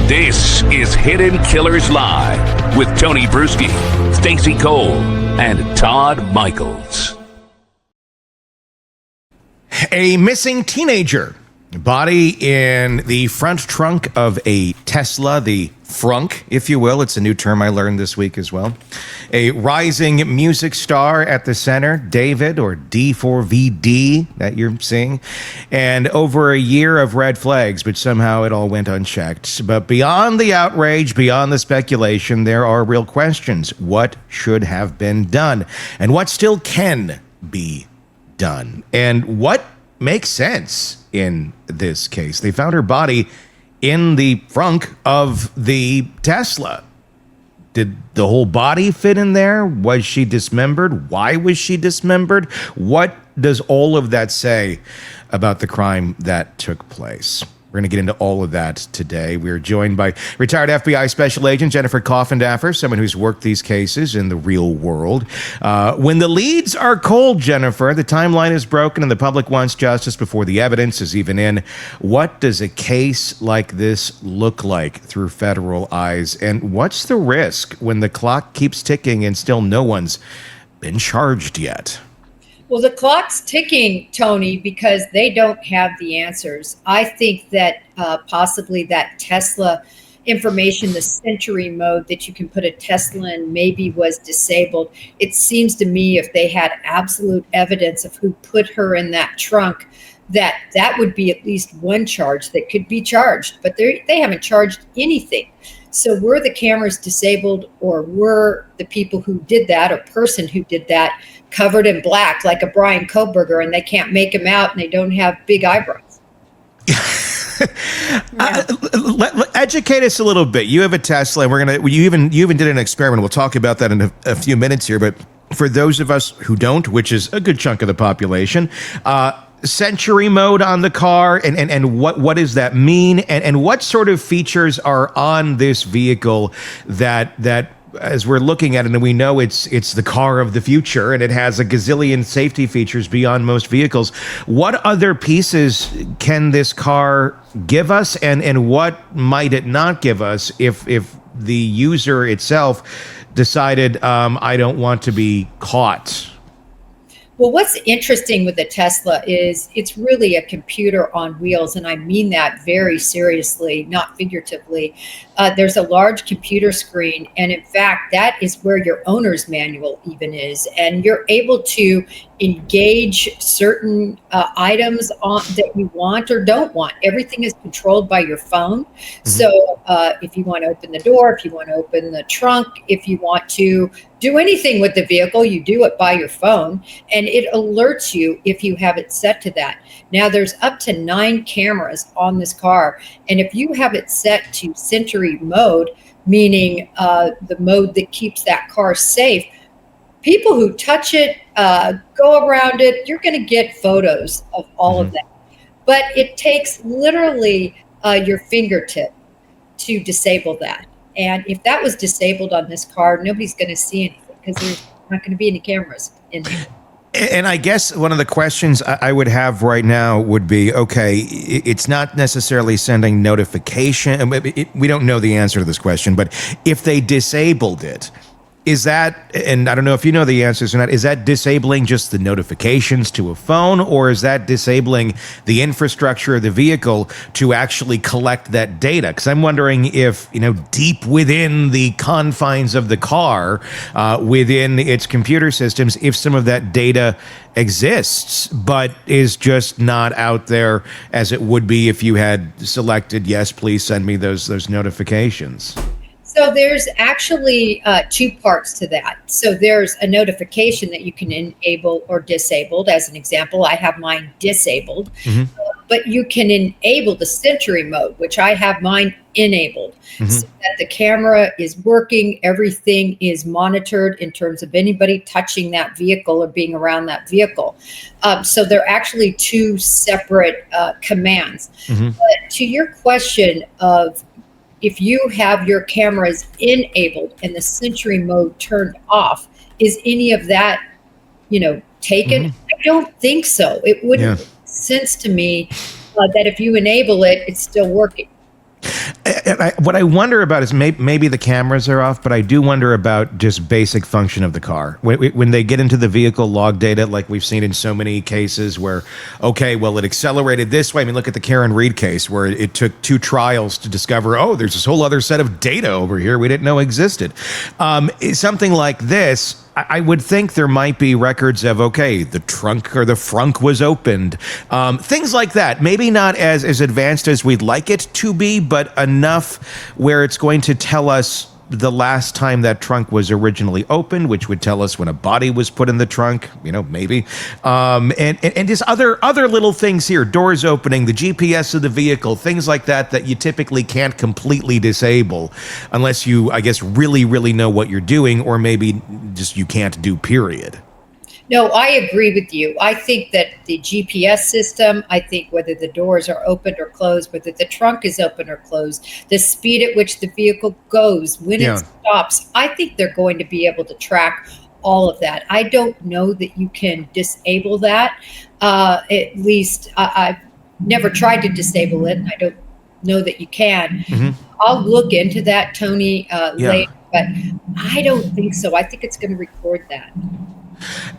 This is Hidden Killers Live with Tony Bruschi, Stacey Cole, and Todd Michaels. A missing teenager. Body in the front trunk of a Tesla, the frunk, if you will. It's a new term I learned this week as well. A rising music star at the center, David, or D4VD, that you're seeing. And over a year of red flags, but somehow it all went unchecked. But beyond the outrage, beyond the speculation, there are real questions. What should have been done? And what still can be done? And what makes sense in this case? They found her body in the frunk of the Tesla. Did the whole body fit in there? Was she dismembered? Why was she dismembered? What does all of that say about the crime that took place? We're going to get into all of that today. We're joined by retired FBI Special Agent Jennifer Coffindaffer, someone who's worked these cases in the real world. When the leads are cold, Jennifer, the timeline is broken and the public wants justice before the evidence is even in. What does a case like this look like through federal eyes? And what's the risk when the clock keeps ticking and still no one's been charged yet? Well, the clock's ticking, Tony, because they don't have the answers. I think that possibly that Tesla information, the Sentry mode that you can put a Tesla in, maybe was disabled. It seems to me if they had absolute evidence of who put her in that trunk, that would be at least one charge that could be charged. But they haven't charged anything. So were the cameras disabled, or were the people who did that, or person who did that, covered in black like a Brian Koberger, and they can't make him out and they don't have big eyebrows? Educate us a little bit. You have a Tesla, and you even did an experiment. We'll talk about that in a few minutes here. But for those of us who don't, which is a good chunk of the population, Sentry mode on the car, and what does that mean, and what sort of features are on this vehicle that as we're looking at it, and we know it's the car of the future, and it has a gazillion safety features beyond most vehicles. What other pieces can this car give us, and what might it not give us if the user itself decided, I don't want to be caught? Well, what's interesting with the Tesla is it's really a computer on wheels, and I mean that very seriously, not figuratively. There's a large computer screen, and in fact, that is where your owner's manual even is, and you're able to engage certain items that you want or don't want. Everything is controlled by your phone. Mm-hmm. So if you want to open the door, if you want to open the trunk, if you want to do anything with the vehicle, you do it by your phone, and it alerts you if you have it set to that. Now, there's up to 9 cameras on this car, and if you have it set to Sentry mode, meaning the mode that keeps that car safe, people who touch it, go around it, you're going to get photos of all of that. But it takes literally your fingertip to disable that. And if that was disabled on this car, nobody's going to see anything because there's not going to be any cameras in there. And I guess one of the questions I would have right now would be, okay, it's not necessarily sending notification. We don't know the answer to this question, but if they disabled it, is that, and I don't know if you know the answers or not, is that disabling just the notifications to a phone, or is that disabling the infrastructure of the vehicle to actually collect that data? Because I'm wondering if, deep within the confines of the car, within its computer systems, if some of that data exists, but is just not out there as it would be if you had selected, yes, please send me those notifications. So there's actually 2 parts to that. So there's a notification that you can enable or disable. As an example, I have mine disabled, but you can enable the Sentry mode, which I have mine enabled, so that the camera is working, everything is monitored in terms of anybody touching that vehicle or being around that vehicle. So they're actually 2 separate commands. But to your question of, if you have your cameras enabled and the Sentry mode turned off, is any of that, taken? I don't think so. It wouldn't make sense to me that if you enable it, it's still working. What I wonder about is maybe the cameras are off, but I do wonder about just basic function of the car. When they get into the vehicle log data, like we've seen in so many cases where, okay, well, it accelerated this way. I mean, look at the Karen Reed case where it took 2 trials to discover, oh, there's this whole other set of data over here we didn't know existed. Something like this, I would think there might be records of, okay, the trunk or the frunk was opened. Things like that. Maybe not as advanced as we'd like it to be, but enough where it's going to tell us the last time that trunk was originally opened, which would tell us when a body was put in the trunk, maybe. And just other little things here, doors opening, the GPS of the vehicle, things like that you typically can't completely disable unless you, I guess, really, really know what you're doing, or maybe just you can't do, period. No, I agree with you. I think that the GPS system, I think whether the doors are opened or closed, whether the trunk is open or closed, the speed at which the vehicle goes, when it stops, I think they're going to be able to track all of that. I don't know that you can disable that. At least I've never tried to disable it, and I don't know that you can. I'll look into that, Tony, later, but I don't think so. I think it's going to record that.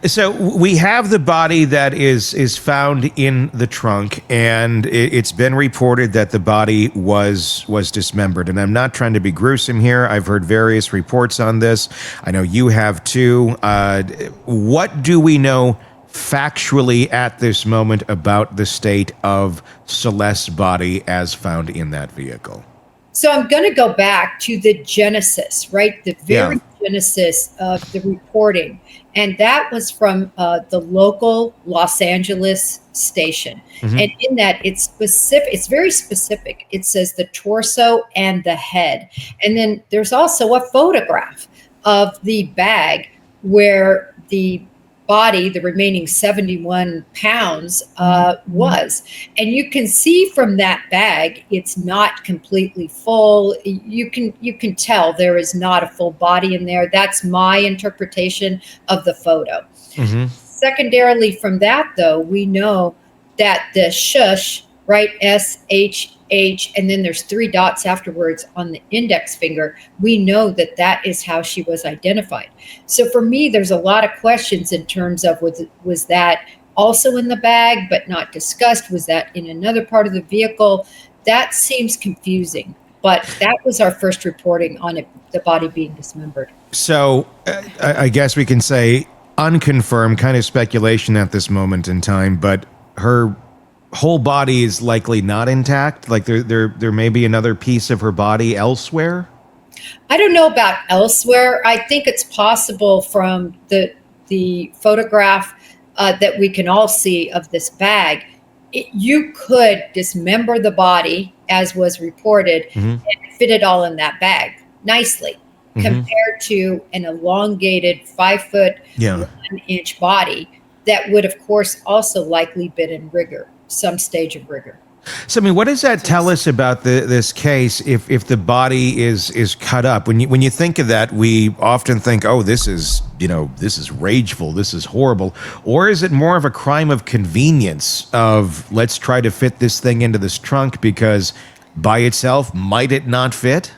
So we have the body that is found in the trunk, and it's been reported that the body was dismembered. And I'm not trying to be gruesome here. I've heard various reports on this. I know you have too. What do we know factually at this moment about the state of Celeste's body as found in that vehicle? So I'm going to go back to the genesis, right? The very genesis of the reporting. And that was from the local Los Angeles station. And in that, it's specific. It's very specific. It says the torso and the head. And then there's also a photograph of the bag where the body, the remaining 71 pounds, was. And you can see from that bag, it's not completely full. You can tell there is not a full body in there. That's my interpretation of the photo. Secondarily from that, though, we know that the shush, right, SHH, and then there's 3 dots afterwards on the index finger. We know that that is how she was identified. So for me, there's a lot of questions in terms of was that also in the bag but not discussed? Was that in another part of the vehicle? That seems confusing. But that was our first reporting on it, the body being dismembered. So I guess we can say unconfirmed, kind of speculation at this moment in time, but her whole body is likely not intact. Like there may be another piece of her body elsewhere. I don't know about elsewhere. I think it's possible from the photograph that we can all see of this bag. You could dismember the body, as was reported, and fit it all in that bag nicely, compared to an elongated 5 foot, 1 inch body that would, of course, also likely been in rigor, some stage of rigor. So, I mean, what does that tell us about this case if the body is cut up? When you think of that, we often think, oh, this is rageful, this is horrible. Or is it more of a crime of convenience of let's try to fit this thing into this trunk because by itself, might it not fit?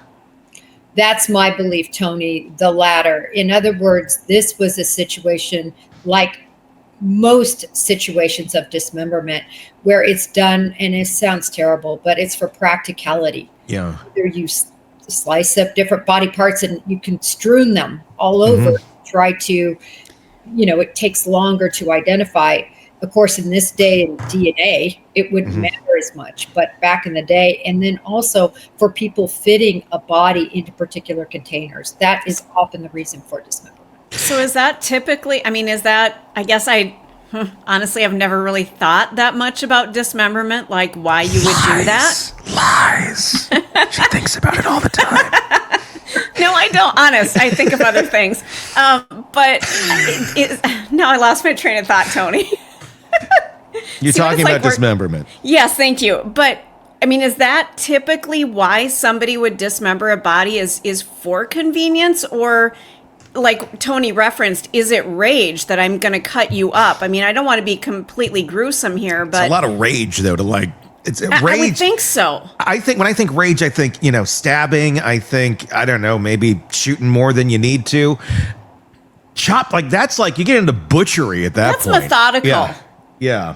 That's my belief, Tony, the latter. In other words, this was a situation like most situations of dismemberment where it's done, and it sounds terrible, but it's for practicality. Yeah. Either you slice up different body parts and you can strewn them all over, try to, it takes longer to identify. Of course, in this day in DNA, it wouldn't matter as much, but back in the day, and then also for people fitting a body into particular containers, that is often the reason for dismemberment. So is that typically, I guess I honestly have never really thought that much about dismemberment, like why you would do that. Lies. She thinks about it all the time. No, I don't. Honest. I think of other things. But now I lost my train of thought, Tony. You're talking about dismemberment. Yes, thank you. But is that typically why somebody would dismember a body is for convenience, or like Tony referenced, is it rage that I'm going to cut you up? I don't want to be completely gruesome here, but it's a lot of rage though to It's I rage. would think so. I think when I think rage, I think, stabbing. I think, I don't know, maybe shooting more than you need to. Chop, like that's like you get into butchery at that That's point. methodical. Yeah.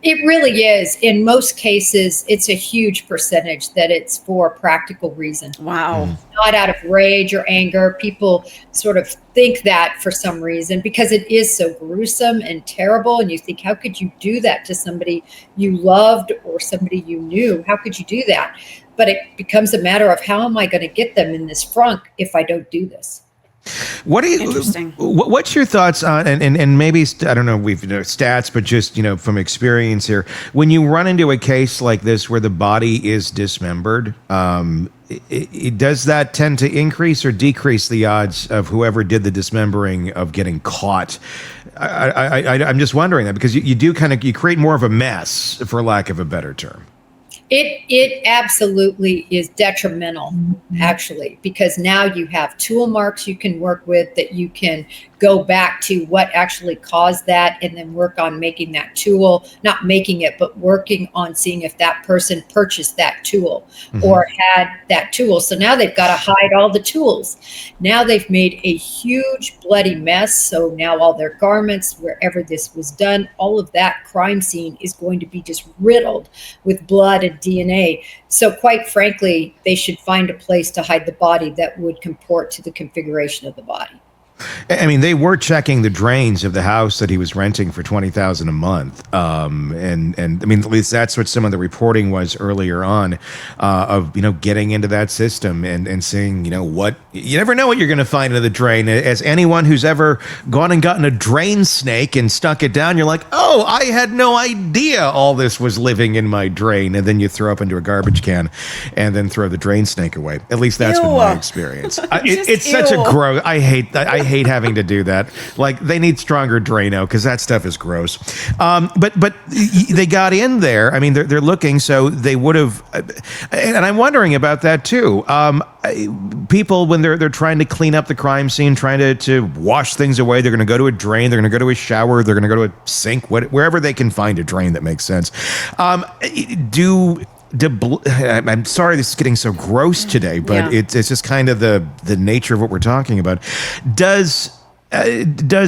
It really is. In most cases, it's a huge percentage that it's for practical reason. Wow. Not out of rage or anger. People sort of think that for some reason because it is so gruesome and terrible. And you think, how could you do that to somebody you loved or somebody you knew? How could you do that? But it becomes a matter of how am I going to get them in this frunk if I don't do this? What do you? Interesting. What's your thoughts on and maybe I don't know we've stats, but just from experience here, when you run into a case like this where the body is dismembered, does that tend to increase or decrease the odds of whoever did the dismembering of getting caught? I'm just wondering that because you do you create more of a mess, for lack of a better term. It absolutely is detrimental, actually, because now you have tool marks you can work with that you can go back to what actually caused that and then work on making that tool, not making it, but working on seeing if that person purchased that tool or had that tool. So now they've got to hide all the tools. Now they've made a huge bloody mess. So now all their garments, wherever this was done, all of that crime scene is going to be just riddled with blood and DNA. So quite frankly, they should find a place to hide the body that would comport to the configuration of the body. I mean, they were checking the drains of the house that he was renting for $20,000 a month, and I mean, at least that's what some of the reporting was earlier on, of getting into that system and seeing what you never know what you're going to find in the drain. As anyone who's ever gone and gotten a drain snake and stuck it down, you're like, oh, I had no idea all this was living in my drain, and then you throw up into a garbage can, and then throw the drain snake away. At least that's been my experience. It's such a gross. I hate having to do that. Like they need stronger Drano because that stuff is gross. But they got in there. I mean, they're looking, so they would have. And I'm wondering about that too. People when they're trying to clean up the crime scene, trying to wash things away, they're going to go to a drain. They're going to go to a shower. They're going to go to a sink. Wherever they can find a drain that makes sense. I'm sorry this is getting so gross today, but it's just kind of the nature of what we're talking about. Does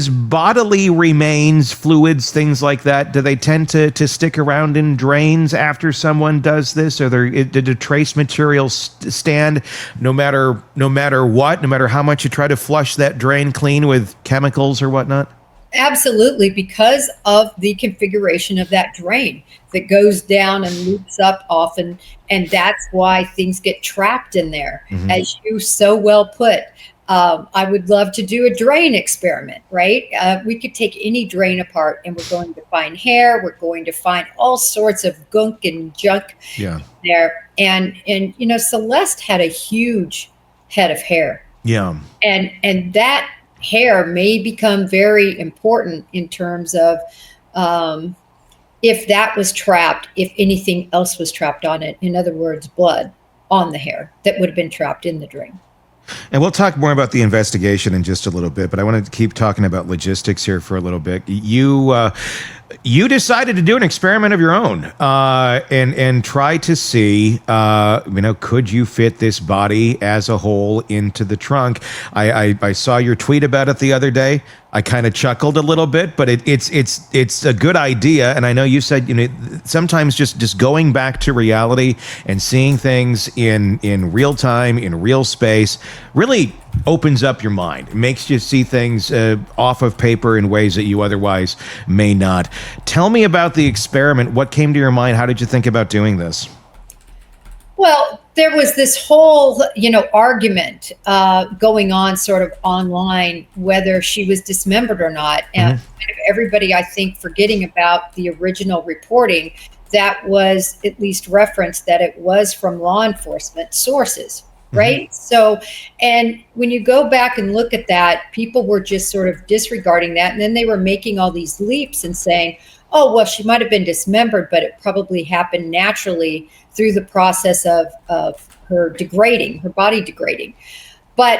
bodily remains, fluids, things like that, do they tend to stick around in drains after someone does this? Or did trace materials stand no matter what, no matter how much you try to flush that drain clean with chemicals or whatnot? Absolutely, because of the configuration of that drain that goes down and loops up often. And that's why things get trapped in there. As you so well put, I would love to do a drain experiment, right? We could take any drain apart and we're going to find hair. We're going to find all sorts of gunk and junk there. And Celeste had a huge head of hair. Yeah. And that hair may become very important in terms of if that was trapped, if anything else was trapped on it. In other words, blood on the hair that would have been trapped in the drain. And we'll talk more about the investigation in just a little bit, but I want to keep talking about logistics here for a little bit. You decided to do an experiment of your own and try to see, could you fit this body as a whole into the trunk? I saw your tweet about it the other day. I kind of chuckled a little bit, but it's a good idea. And I know you said, sometimes just going back to reality and seeing things in real time, in real space, really opens up your mind. It makes you see things off of paper in ways that you otherwise may not. Tell me about the experiment. What came to your mind? How did you think about doing this? Well, there was this whole, argument going on sort of online, whether she was dismembered or not. And kind of everybody, I think, forgetting about the original reporting that was at least referenced that it was from law enforcement sources. Right. So, and when you go back and look at that, people were just sort of disregarding that. And then they were making all these leaps and saying, oh, well, she might have been dismembered, but it probably happened naturally through the process of her degrading, her body degrading. But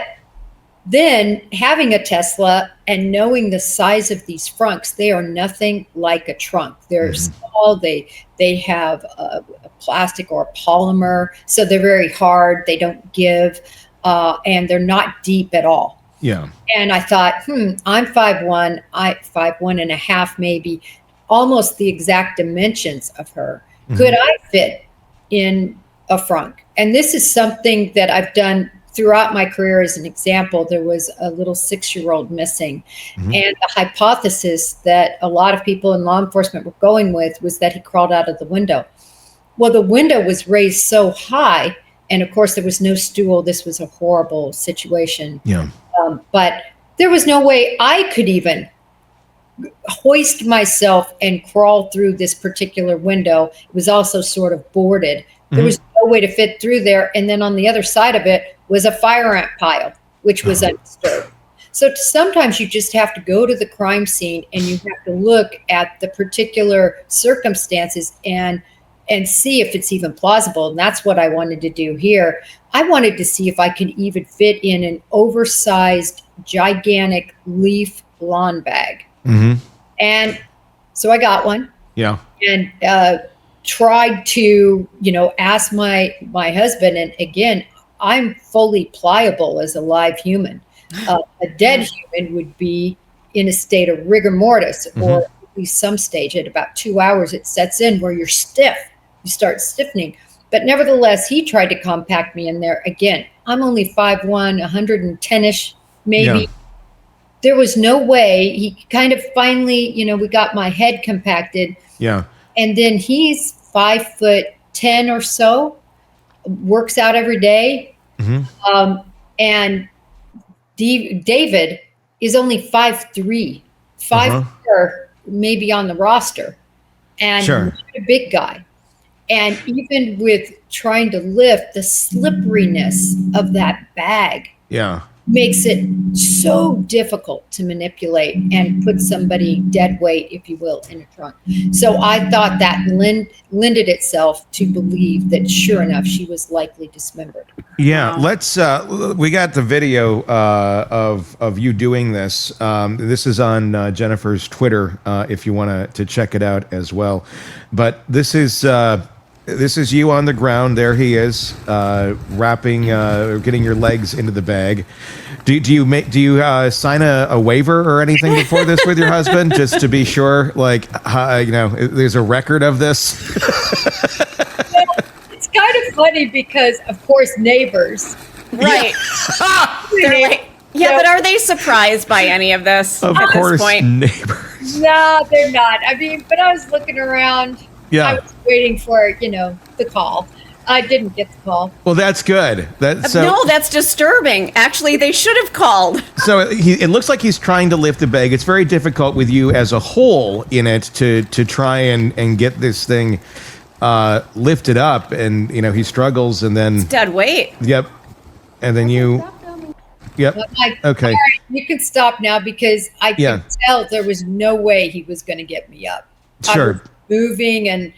then having a Tesla And knowing the size of these frunks, they are nothing like a trunk. They're small. They have a plastic or a polymer, so they're very hard. They don't give, and they're not deep at all. Yeah. And I thought, I'm 5'1", 5'1.5", maybe, almost the exact dimensions of her. Could I fit in a frunk? And this is something that I've done throughout my career. As an example, there was a little 6-year-old missing. And the hypothesis that a lot of people in law enforcement were going with was that he crawled out of the window. Well, the window was raised so high, and of course there was no stool. This was a horrible situation. Yeah. But there was no way I could even hoist myself and crawl through this particular window. It was also sort of boarded. There was no way to fit through there. And then on the other side of it was a fire ant pile, which was undisturbed. So sometimes you just have to go to the crime scene and you have to look at the particular circumstances and see if it's even plausible. And that's what I wanted to do here. I wanted to see if I could even fit in an oversized, gigantic leaf lawn bag. And so I got one. Yeah. And tried to, ask my husband. And again, I'm fully pliable as a live human. A dead human would be in a state of rigor mortis, or at least some stage. At about 2 hours, it sets in where you're stiff. You start stiffening. But nevertheless, he tried to compact me in there. Again, I'm only 5'1", 110-ish, maybe. Yeah. There was no way. He kind of finally, we got my head compacted. Yeah. And then he's 5'10" or so, works out every day. And David is only 5'3", 5'4", maybe on the roster, and Sure. a big guy. And even with trying to lift, the slipperiness of that bag Yeah. makes it so difficult to manipulate and put somebody dead weight, if you will, in a trunk. So I thought that lended itself to believe that sure enough, she was likely dismembered. Yeah, let's. We got the video of you doing this. This is on Jennifer's Twitter, if you want to check it out as well. But this is you on the ground. There he is, wrapping, getting your legs into the bag. Do you sign a waiver or anything before this with your husband, just to be sure? Like, there's a record of this. It's kind of funny because, of course, neighbors. Right. They're like, yeah, but are they surprised by any of this Of at course, this point? neighbors. No, they're not. I mean, but I was looking around. Yeah. I was waiting for, the call. I didn't get the call. Well, that's good. No, that's disturbing. Actually, they should have called. So it looks like he's trying to lift the bag. It's very difficult with you as a whole in it to try and get this thing lifted up, and he struggles, and then Dead weight. Yep, and then you. Yep. Okay. All right, you can stop now because I Yeah. could tell there was no way he was going to get me up. I Sure. was moving, and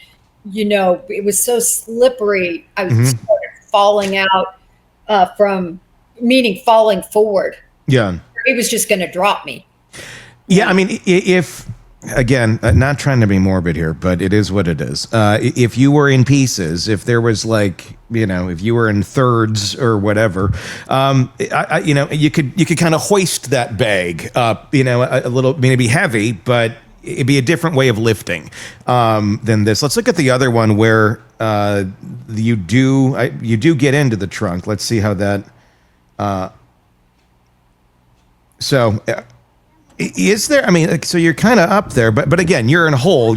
it was so slippery. I was sort of falling out meaning falling forward. Yeah. He was just going to drop me. Yeah. I mean, if again, not trying to be morbid here, but it is what it is. If you were in pieces, if there was if you were in thirds or whatever, you could kind of hoist that bag up, a little, it'd be heavy, but it'd be a different way of lifting than this. Let's look at the other one where you do get into the trunk. Let's see how that. Is there? I mean, so you're kind of up there, but again, you're in a hole.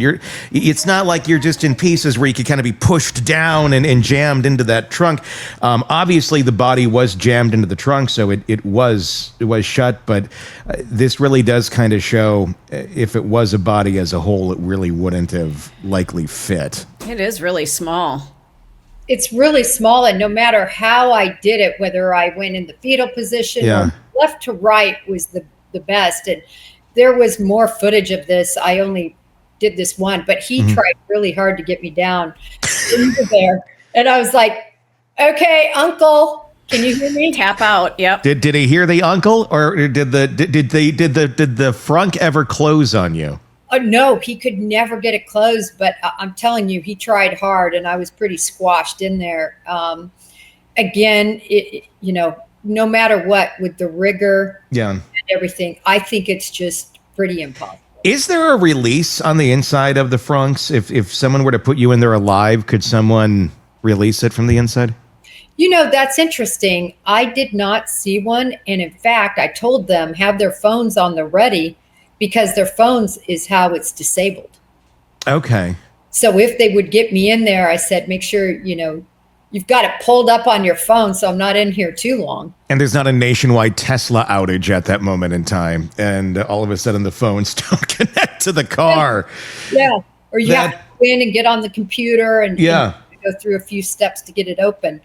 It's not like you're just in pieces where you could kind of be pushed down and jammed into that trunk. Obviously, the body was jammed into the trunk, so it was shut. But this really does kind of show if it was a body as a whole, it really wouldn't have likely fit. It is really small. It's really small, and no matter how I did it, whether I went in the fetal position or left to right was the best. And there was more footage of this. I only did this one, but he tried really hard to get me down into there. And I was like, okay, uncle, Can you hear me? Tap out. Yep. Did he hear the uncle, or did the frunk ever close on you? Oh, no, he could never get it closed. But I'm telling you, he tried hard, and I was pretty squashed in there. Again, no matter what, with the rigor and everything, I think it's just pretty impossible. Is there a release on the inside of the frunks? If someone were to put you in there alive, could someone release it from the inside? That's interesting. I did not see one. And in fact, I told them have their phones on the ready because their phones is how it's disabled. Okay. So if they would get me in there, I said, make sure, you've got it pulled up on your phone so I'm not in here too long. And there's not a nationwide Tesla outage at that moment in time. And all of a sudden the phones don't connect to the car. Yeah. Or you have to go in and get on the computer and go through a few steps to get it open.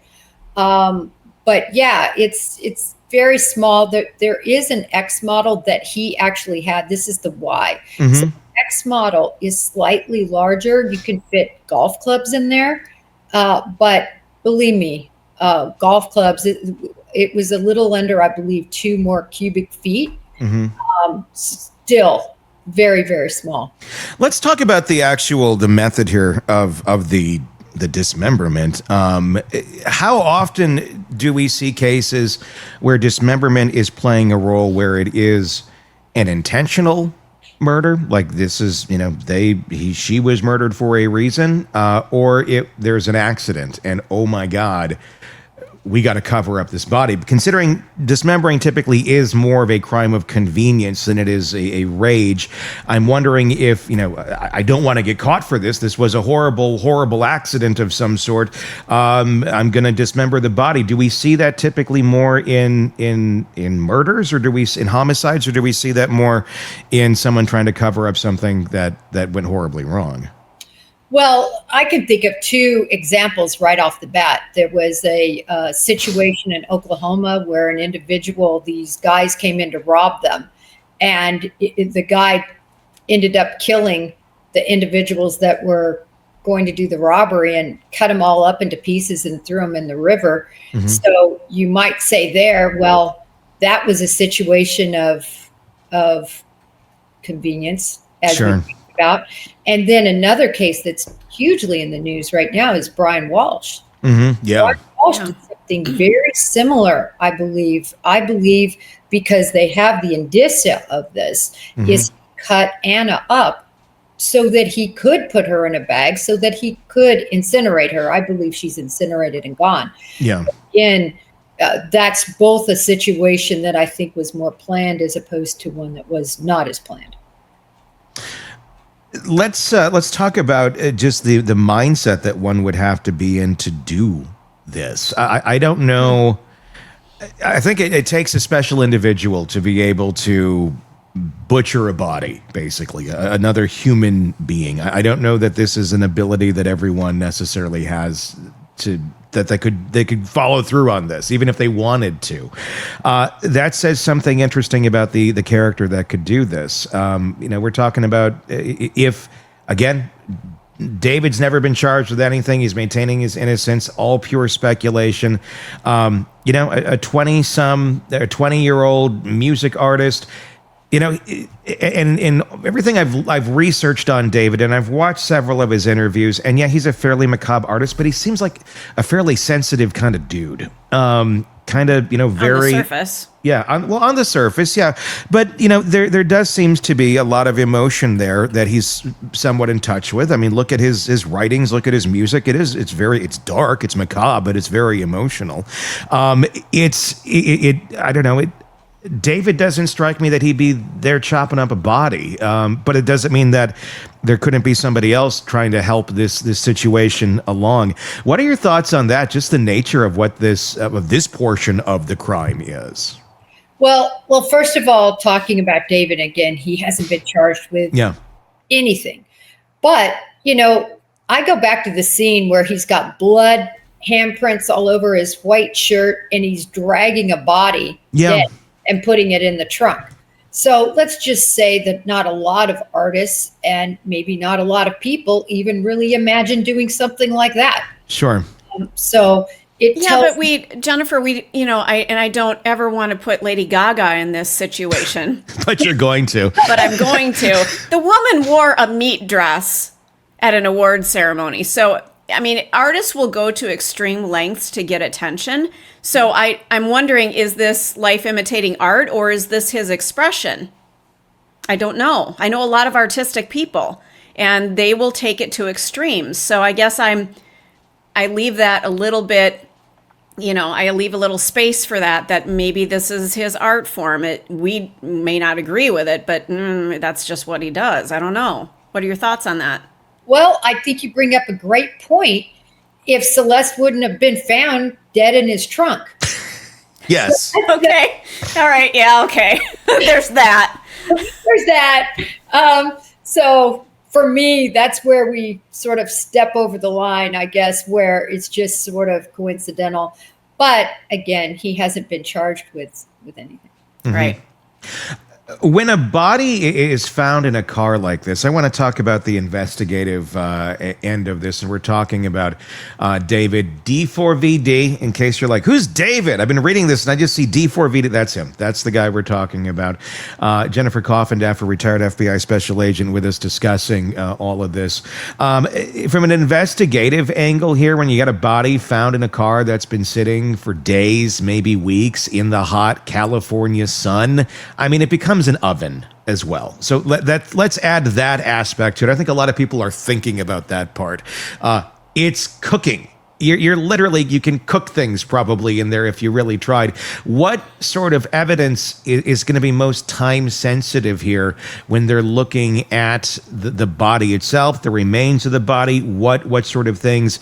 But yeah, it's very small. There is an X model that he actually had. This is the Y. Mm-hmm. So the X model is slightly larger. You can fit golf clubs in there. But believe me, golf clubs, it was a little under, I believe, 2 more cubic feet. Mm-hmm. Still very, very small. Let's talk about the method here of the dismemberment. How often do we see cases where dismemberment is playing a role where it is an intentional murder, like this is, she was murdered for a reason, or there's an accident and, oh my God, we got to cover up this body? Considering dismembering typically is more of a crime of convenience than it is a rage, I'm wondering if, I don't want to get caught for this. This was a horrible, horrible accident of some sort. I'm going to dismember the body. Do we see that typically more in murders, or in homicides, or do we see that more in someone trying to cover up something that went horribly wrong? Well, I can think of 2 examples right off the bat. There was a situation in Oklahoma where these guys came in to rob them, and the guy ended up killing the individuals that were going to do the robbery and cut them all up into pieces and threw them in the river. Mm-hmm. So you might say there, well, that was a situation of convenience, as we think about. And then another case that's hugely in the news right now is Brian Walsh. Mm-hmm. Yeah. Brian Walsh did something very similar, I believe, because they have the indicia of this, is cut Anna up so that he could put her in a bag, so that he could incinerate her. I believe she's incinerated and gone. Yeah. Again, that's both a situation that I think was more planned as opposed to one that was not as planned. Let's talk about just the mindset that one would have to be in to do this. I don't know. I think it takes a special individual to be able to butcher a body, basically, another human being. I don't know that this is an ability that everyone necessarily has that they could follow through on this, even if they wanted to. That says something interesting about the character that could do this. We're talking about if, again, David's never been charged with anything. He's maintaining his innocence, all pure speculation. A 20-year-old music artist, and everything I've researched on David, and I've watched several of his interviews, and yeah, he's a fairly macabre artist, but he seems like a fairly sensitive kind of dude. Very on the surface. Yeah, on the surface, yeah. But there does seems to be a lot of emotion there that he's somewhat in touch with. I mean, look at his writings, look at his music. It's dark, it's macabre, but it's very emotional. I don't know. David doesn't strike me that he'd be there chopping up a body, but it doesn't mean that there couldn't be somebody else trying to help this situation along. What are your thoughts on that? Just the nature of what this portion of the crime is. Well, first of all, talking about David again, he hasn't been charged with anything, but I go back to the scene where he's got blood, handprints all over his white shirt, and he's dragging a body dead and putting it in the trunk. So let's just say that not a lot of artists and maybe not a lot of people even really imagine doing something like that. Sure. So It Yeah, tells but Jennifer, I don't ever want to put Lady Gaga in this situation, But you're going to. but I'm going to. The woman wore a meat dress at an award ceremony. So, I mean, artists will go to extreme lengths to get attention. So I'm wondering, is this life imitating art or is this his expression? I don't know. I know a lot of artistic people and they will take it to extremes. So I guess I leave that a little bit, I leave a little space for that maybe this is his art form. We may not agree with it, but that's just what he does. I don't know. What are your thoughts on that? Well, I think you bring up a great point. If Celeste wouldn't have been found dead in his trunk. Yes. Okay. All right. Yeah. Okay. There's that. There's that. So for me, that's where we sort of step over the line, I guess, where it's just sort of coincidental. But again, he hasn't been charged with anything. Mm-hmm. Right. When a body is found in a car like this, I want to talk about the investigative end of this. And we're talking about David, D4VD, in case you're like, who's David? I've been reading this and I just see D4VD. That's him. That's the guy we're talking about. Jennifer Coffindaffer, retired FBI special agent, with us discussing all of this. From an investigative angle here, when you got a body found in a car that's been sitting for days, maybe weeks, in the hot California sun, I mean, it becomes an oven as well. So let's add that aspect to it. I think a lot of people are thinking about that part. It's cooking. You're literally, you can cook things probably in there if you really tried. What sort of evidence is going to be most time sensitive here when they're looking at the body itself, the remains of the body? What sort of things,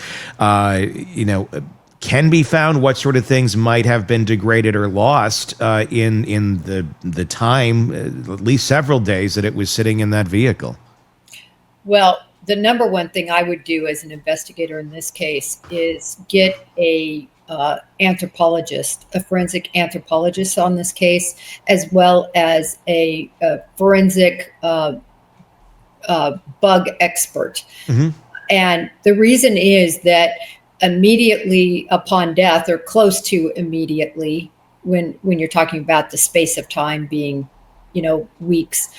can be found? What sort of things might have been degraded or lost in the time, at least several days, that it was sitting in that vehicle? Well, the number one thing I would do as an investigator in this case is get a anthropologist, a forensic anthropologist on this case, as well as a forensic bug expert. Mm-hmm. And the reason is that immediately upon death, or close to immediately, when you're talking about the space of time being, weeks,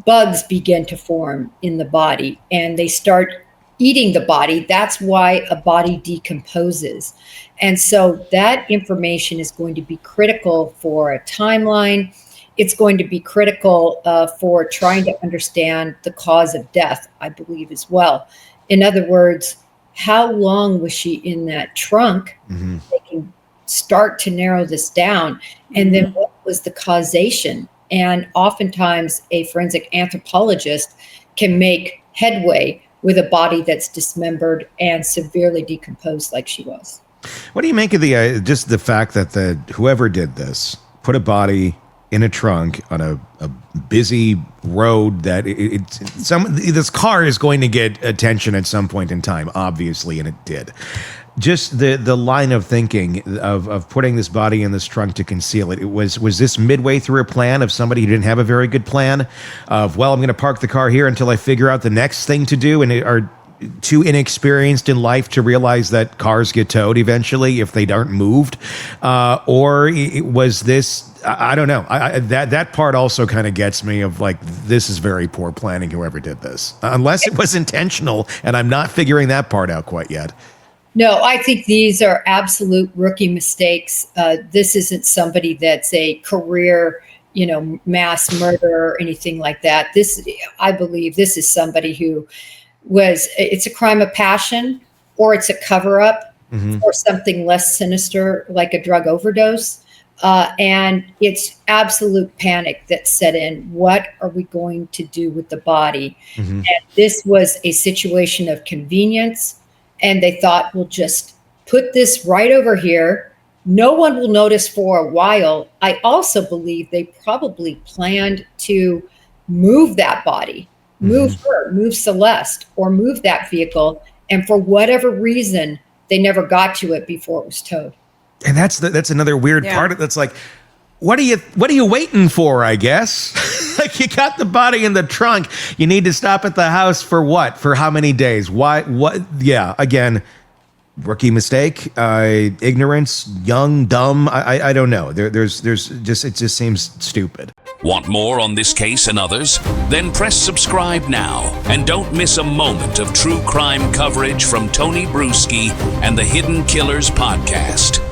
bugs begin to form in the body and they start eating the body. That's why a body decomposes. And so that information is going to be critical for a timeline. It's going to be critical for trying to understand the cause of death, I believe, as well. In other words, how long was she in that trunk? Mm-hmm. They can start to narrow this down. And then what was the causation? And oftentimes a forensic anthropologist can make headway with a body that's dismembered and severely decomposed like she was. What do you make of just the fact that whoever did this put a body in a trunk on a busy road that this car is going to get attention at some point in time, obviously, and it did. Just the line of thinking of putting this body in this trunk to conceal it. Was this midway through a plan of somebody who didn't have a very good plan of, well, I'm going to park the car here until I figure out the next thing to do, and are too inexperienced in life to realize that cars get towed eventually if they aren't moved? Or was this, I don't know. That part also kind of gets me of like, this is very poor planning, whoever did this. Unless it was intentional, and I'm not figuring that part out quite yet. No, I think these are absolute rookie mistakes. This isn't somebody that's a career, mass murderer or anything like that. I believe this is somebody who it's a crime of passion, or it's a cover-up, mm-hmm. or something less sinister like a drug overdose. And it's absolute panic that set in. What are we going to do with the body? Mm-hmm. And this was a situation of convenience. And they thought, we'll just put this right over here. No one will notice for a while. I also believe they probably planned to move that body, move mm-hmm. her, move Celeste, or move that vehicle. And for whatever reason, they never got to it before it was towed. And that's another weird part of that's like, what are you waiting for, I guess? Like, you got the body in the trunk. You need to stop at the house for what? For how many days? Why? What? Yeah, again, rookie mistake, ignorance, young, dumb. I don't know. There's just, it just seems stupid. Want more on this case and others? Then press subscribe now and don't miss a moment of true crime coverage from Tony Bruschi and the Hidden Killers podcast.